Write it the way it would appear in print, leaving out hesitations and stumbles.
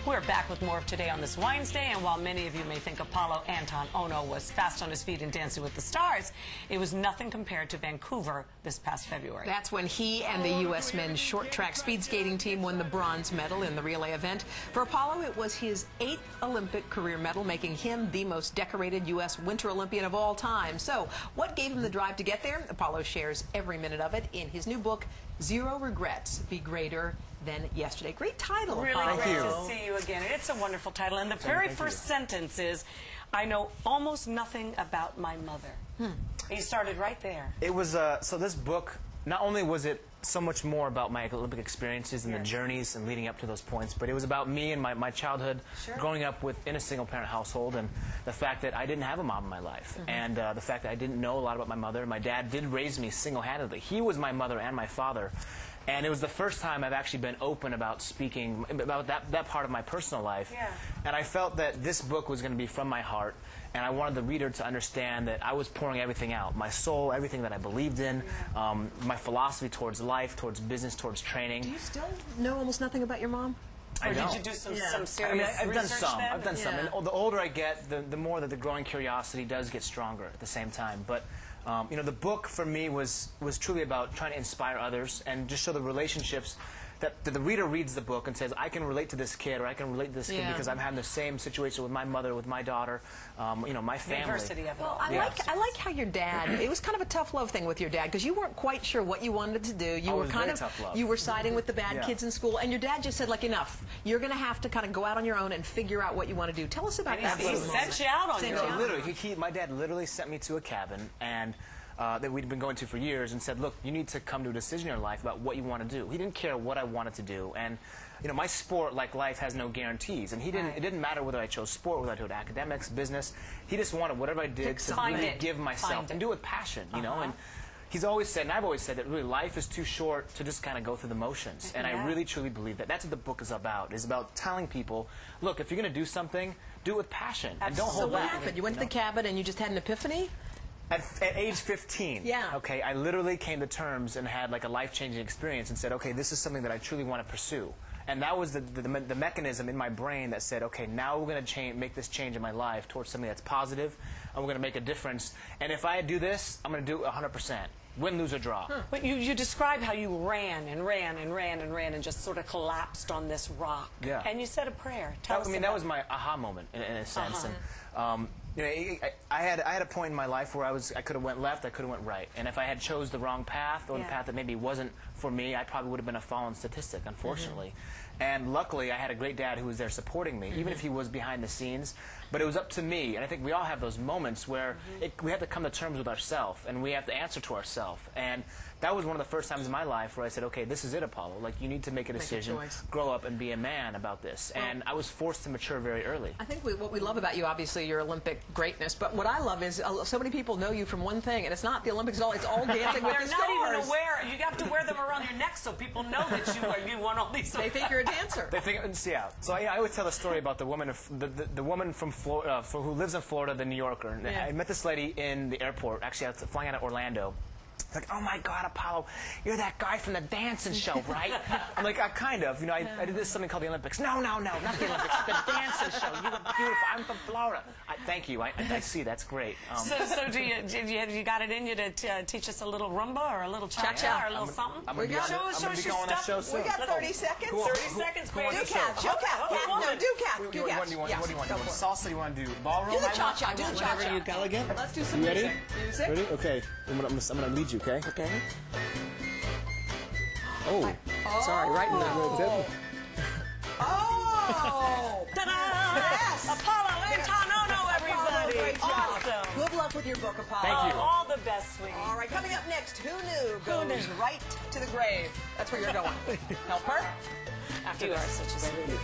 We're back with more of Today on this Wednesday, and while many of you may think Apolo Ohno was fast on his feet in Dancing with the Stars, it was nothing compared to Vancouver this past February. That's when he and the U.S. men's short track speed skating team won the bronze medal in the relay event. For Apolo, it was his 8th Olympic career medal, making him the most decorated U.S. Winter Olympian of all time. So, what gave him the drive to get there? Apolo shares every minute of it in his new book, Zero Regrets, Be Greater Than Yesterday. Great title, Really Apolo. great to see you again. It's a wonderful title. And the very first sentence is, I know almost nothing about my mother. You started right there. It was, so this book, not only was it so much more about my Olympic experiences and the journeys and leading up to those points, but it was about me and my childhood growing up in a single-parent household, and the fact that I didn't have a mom in my life, and the fact that I didn't know a lot about my mother. My dad did raise me single-handedly. He was my mother and my father. And it was the first time I've actually been open about speaking about that part of my personal life. Yeah. And I felt that this book was going to be from my heart, and I wanted the reader to understand that I was pouring everything out, my soul, everything that I believed in, my philosophy towards life, towards business, towards training. Do you still know almost nothing about your mom? Or did you do some serious I've done research some. then? I've done some. And the older I get, the more that the growing curiosity does get stronger at the same time. But you know, the book for me was truly about trying to inspire others and just show the relationships that the reader reads the book and says, I can relate to this kid, or I can relate to this kid because I'm having the same situation with my mother, with my daughter, you know, my family. Diversity of it all. I like how your dad, it was kind of a tough love thing with your dad, because you weren't quite sure what you wanted to do. You were kind of tough love. You were siding with the bad kids in school, and your dad just said, like, enough. You're going to have to kind of go out on your own and figure out what you want to do. Tell us about that. He sent you out on your own. Literally, my dad literally sent me to a cabin and that we'd been going to for years, and said, look, you need to come to a decision in your life about what you want to do. He didn't care what I wanted to do, and you know, my sport, like life, has no guarantees, and it didn't matter whether I chose sport, whether I chose academics, business. He just wanted whatever I did to really give myself and do it with passion, you know. And he's always said, and I've always said, that really life is too short to just kind of go through the motions. And I really truly believe that. That's what the book is about. It's about telling people, look, if you're going to do something, do it with passion and don't hold back. So what happened? You went to the cabin and you just had an epiphany? At age 15, okay, I literally came to terms and had like a life-changing experience and said, okay, this is something that I truly want to pursue. And that was the mechanism in my brain that said, okay, now we're going to make this change in my life towards something that's positive, and we're going to make a difference. And if I do this, I'm going to do it 100%. Win, lose, or draw. But you described how you ran and ran and ran and ran and just sort of collapsed on this rock. Yeah. And you said a prayer. Tell us about that was my aha moment in a sense. And, you know, I had a point in my life where I could have went left, I could have went right, and if I had chose the wrong path, or the path that maybe wasn't for me, I probably would have been a fallen statistic, unfortunately. And luckily, I had a great dad who was there supporting me, even if he was behind the scenes. But it was up to me, and I think we all have those moments where we have to come to terms with ourselves, and we have to answer to ourselves. And that was one of the first times in my life where I said, okay, this is it, Apolo. Like, you need to make a decision, grow up, and be a man about this. And I was forced to mature very early. I think what we love about you, obviously, your Olympic greatness, but what I love is so many people know you from one thing, and it's not the Olympics at all. It's all Dancing with the Stars. They're not even aware. You have to wear them around your neck so people know that you won all these. They think you're a dancer. They think, yeah. So I always tell the story about the woman, the woman from Florida, who lives in Florida, the New Yorker. And I met this lady in the airport. Actually, I was flying out of Orlando. Like, oh my God, Apolo, you're that guy from the dancing show, right? I'm like, kind of. You know, I did something called the Olympics. No, not the Olympics, the dancing show. You look beautiful. I'm from Florida. Thank you. I see. That's great. So do you got it in you to teach us a little rumba or a little cha-cha or a little something? I'm going to be going on that show soon. We got 30 seconds. 30 seconds, baby. Do cap. No, do cap. What do you want? What do you want? Salsa? You want to do ballroom? Do the cha-cha. Do the cha-cha. Whatever you elegant. Let's do some music. Music. Ready? Okay. I'm going to lead you, okay? Okay. Oh. Sorry, right in the... Oh! Ta-da! Yes! Apolo Ohno, everybody! Great job. Awesome. Good luck with your book, Apolo. Thank you. All the best, sweetie. All right, coming up next, Who Knew goes right to the grave. That's where you're going. Help her? After you are such a sweetie.